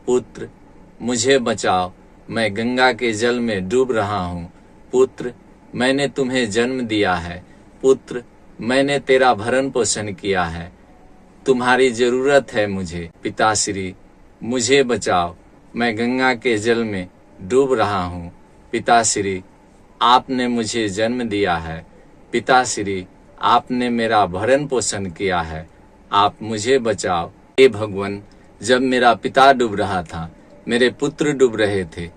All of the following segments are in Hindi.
पुत्र मुझे बचाओ, मैं गंगा के जल में डूब रहा हूँ। पुत्र मैंने तुम्हें जन्म दिया है, पुत्र मैंने तेरा भरण पोषण किया है, तुम्हारी जरूरत है मुझे। पिताश्री मुझे बचाओ, मैं गंगा के जल में डूब रहा हूँ। पिताश्री आपने मुझे जन्म दिया है, पिताश्री आपने मेरा भरण पोषण किया है, आप मुझे बचाओ। हे भगवान, जब मेरा पिता डूब रहा था, मेरे पुत्र डूब रहे थे,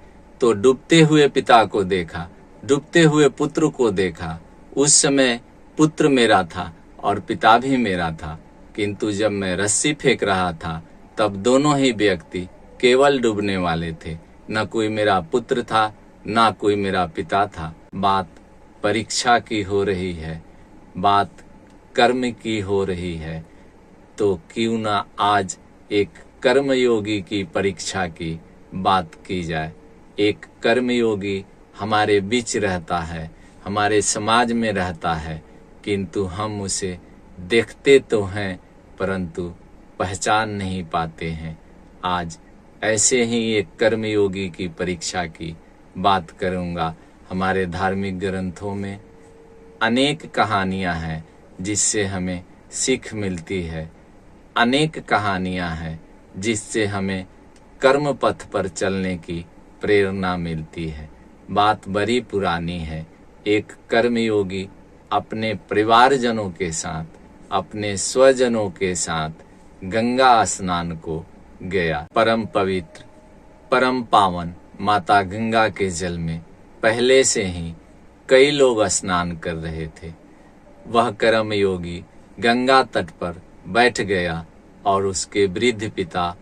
तो डूबते हुए पिता को देखा, डूबते हुए पुत्र को देखा। उस समय पुत्र मेरा था और पिता भी मेरा था, किंतु जब मैं रस्सी फेंक रहा था तब दोनों ही व्यक्ति केवल डूबने वाले थे। न कोई मेरा पुत्र था, न कोई मेरा पिता था। बात परीक्षा की हो रही है, बात कर्म की हो रही है, तो क्यों ना आज एक कर्मयोगी की परीक्षा की बात की जाए। एक कर्मयोगी हमारे बीच रहता है, हमारे समाज में रहता है, किंतु हम उसे देखते तो हैं परंतु पहचान नहीं पाते हैं। आज ऐसे ही एक कर्मयोगी की परीक्षा की बात करूंगा। हमारे धार्मिक ग्रंथों में अनेक कहानियां हैं जिससे हमें सीख मिलती है, अनेक कहानियां हैं जिससे हमें कर्म पथ पर चलने की प्रेरणा मिलती है। बात बड़ी पुरानी है। एक कर्मयोगी अपने परिवारजनों के साथ, अपने स्वजनों के साथ गंगा स्नान को गया। परम पवित्र, परम पावन माता गंगा के जल में पहले से ही कई लोग स्नान कर रहे थे। वह कर्मयोगी गंगा तट पर बैठ गया और उसके वृद्ध पिता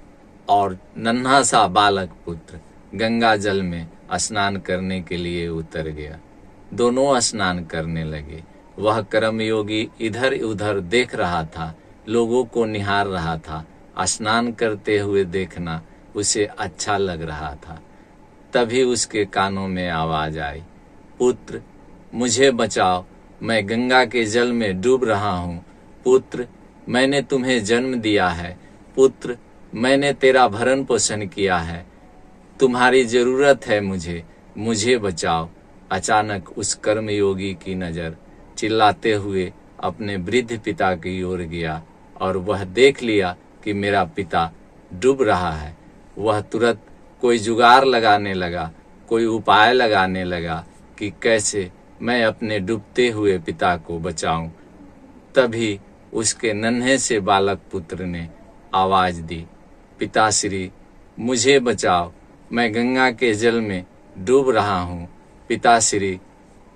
और नन्हा सा बालक पुत्र गंगा जल में स्नान करने के लिए उतर गया। दोनों स्नान करने लगे। वह कर्मयोगी इधर उधर देख रहा था, लोगों को निहार रहा था। स्नान करते हुए देखना उसे अच्छा लग रहा था। तभी उसके कानों में आवाज आई, पुत्र मुझे बचाओ, मैं गंगा के जल में डूब रहा हूँ। पुत्र मैंने तुम्हें जन्म दिया है, पुत्र मैंने तेरा भरण पोषण किया है, तुम्हारी जरूरत है मुझे, मुझे बचाओ। अचानक उस कर्मयोगी की नजर चिल्लाते हुए अपने वृद्ध पिता की ओर गया और वह देख लिया कि मेरा पिता डूब रहा है। वह तुरंत कोई जुगाड़ लगाने लगा, कोई उपाय लगाने लगा कि कैसे मैं अपने डूबते हुए पिता को बचाऊं। तभी उसके नन्हे से बालक पुत्र ने आवाज दी, पिताश्री मुझे बचाओ, मैं गंगा के जल में डूब रहा हूँ। पिताश्री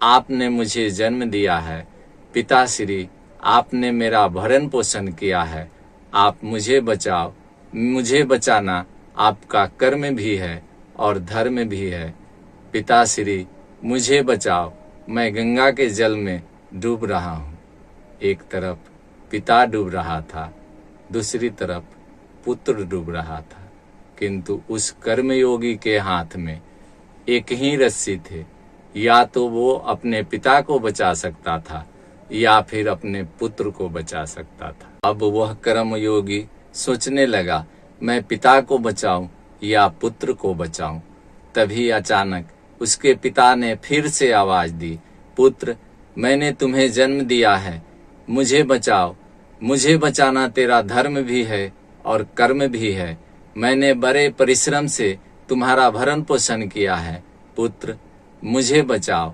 आपने मुझे जन्म दिया है, पिताश्री आपने मेरा भरण पोषण किया है, आप मुझे बचाओ। मुझे बचाना आपका कर्म भी है और धर्म भी है। पिताश्री मुझे बचाओ, मैं गंगा के जल में डूब रहा हूँ। एक तरफ पिता डूब रहा था, दूसरी तरफ पुत्र डूब रहा था, किंतु उस कर्मयोगी के हाथ में एक ही रस्सी थे। या तो वो अपने पिता को बचा सकता था या फिर अपने पुत्र को बचा सकता था। अब वह कर्मयोगी सोचने लगा, मैं पिता को बचाऊं या पुत्र को बचाऊं। तभी अचानक उसके पिता ने फिर से आवाज दी, पुत्र मैंने तुम्हें जन्म दिया है, मुझे बचाओ। मुझे बचाना तेरा धर्म भी है और कर्म भी है। मैंने बड़े परिश्रम से तुम्हारा भरण पोषण किया है, पुत्र मुझे बचाओ।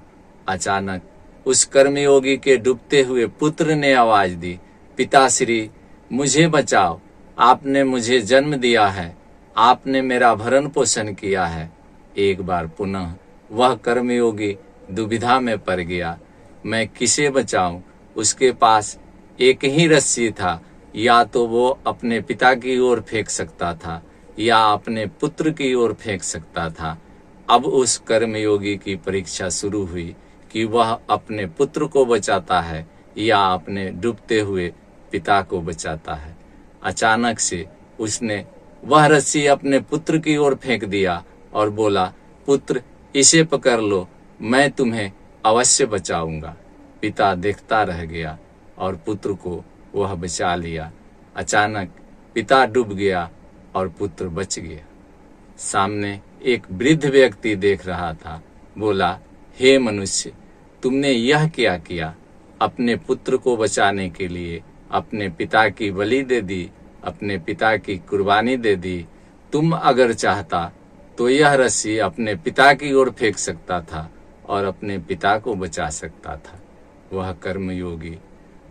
अचानक उस कर्मयोगी के डूबते हुए पुत्र ने आवाज दी, पिताश्री मुझे बचाओ, आपने मुझे जन्म दिया है, आपने मेरा भरण पोषण किया है। एक बार पुनः वह कर्मयोगी दुविधा में पड़ गया, मैं किसे बचाऊं। उसके पास एक ही रस्सी था, या तो वो अपने पिता की ओर फेंक सकता था या अपने पुत्र की ओर फेंक सकता था। अब उस कर्मयोगी की परीक्षा शुरू हुई कि वह अपने पुत्र को बचाता है या अपने डूबते हुए पिता को बचाता है। अचानक से उसने वह रस्सी अपने पुत्र की ओर फेंक दिया और बोला, पुत्र इसे पकड़ लो, मैं तुम्हें अवश्य बचाऊंगा। पिता देखता रह गया और पुत्र को वह बचा लिया। अचानक पिता डूब गया और पुत्र बच गया। सामने एक वृद्ध व्यक्ति देख रहा था। बोला, हे मनुष्य, तुमने यह क्या किया? अपने पुत्र को बचाने के लिए अपने पिता की बलि दे दी, अपने पिता की कुर्बानी दे दी। तुम अगर चाहता तो यह रस्सी अपने पिता की ओर फेंक सकता था और अपने पिता को बचा सकता था। वह कर्मयोगी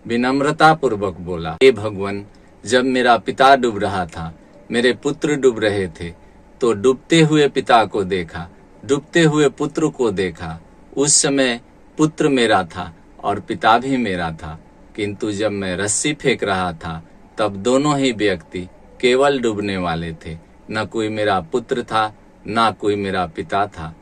विनम्रता पूर्वक बोला, हे भगवान, जब मेरा पिता डूब रहा था, मेरे पुत्र डूब रहे थे, तो डूबते हुए पिता को देखा, डूबते हुए पुत्र को देखा। उस समय पुत्र मेरा था और पिता भी मेरा था, किंतु जब मैं रस्सी फेंक रहा था तब दोनों ही व्यक्ति केवल डूबने वाले थे। न कोई मेरा पुत्र था, न कोई मेरा पिता था।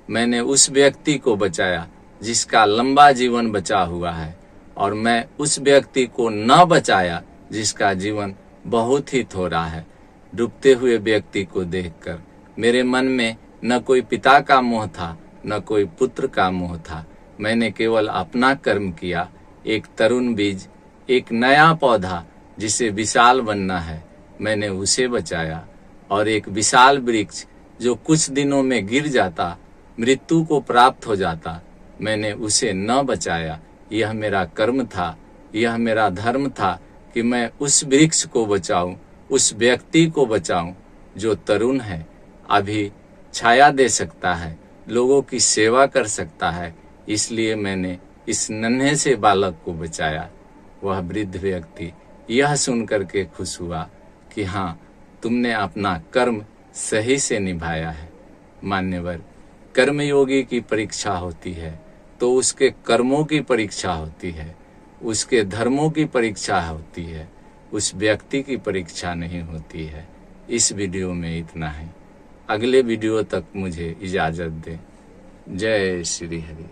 मैंने उस व्यक्ति को बचाया जिसका लंबा जीवन बचा हुआ है, और मैं उस व्यक्ति को न बचाया जिसका जीवन बहुत ही थोड़ा है। डूबते हुए व्यक्ति को देखकर मेरे मन में न कोई पिता का मोह था, न कोई पुत्र का मोह था। मैंने केवल अपना कर्म किया। एक तरुण बीज, एक नया पौधा जिसे विशाल बनना है, मैंने उसे बचाया। और एक विशाल वृक्ष जो कुछ दिनों में गिर जाता, मृत्यु को प्राप्त हो जाता, मैंने उसे न बचाया। यह मेरा कर्म था, यह मेरा धर्म था कि मैं उस वृक्ष को बचाऊं, उस व्यक्ति को बचाऊं जो तरुण है, अभी छाया दे सकता है, लोगों की सेवा कर सकता है। इसलिए मैंने इस नन्हे से बालक को बचाया। वह वृद्ध व्यक्ति यह सुनकर के खुश हुआ कि हाँ, तुमने अपना कर्म सही से निभाया है। मान्यवर, कर्मयोगी की परीक्षा होती है तो उसके कर्मों की परीक्षा होती है, उसके धर्मों की परीक्षा होती है, उस व्यक्ति की परीक्षा नहीं होती है। इस वीडियो में इतना ही। अगले वीडियो तक मुझे इजाज़त दें। जय श्री हरि।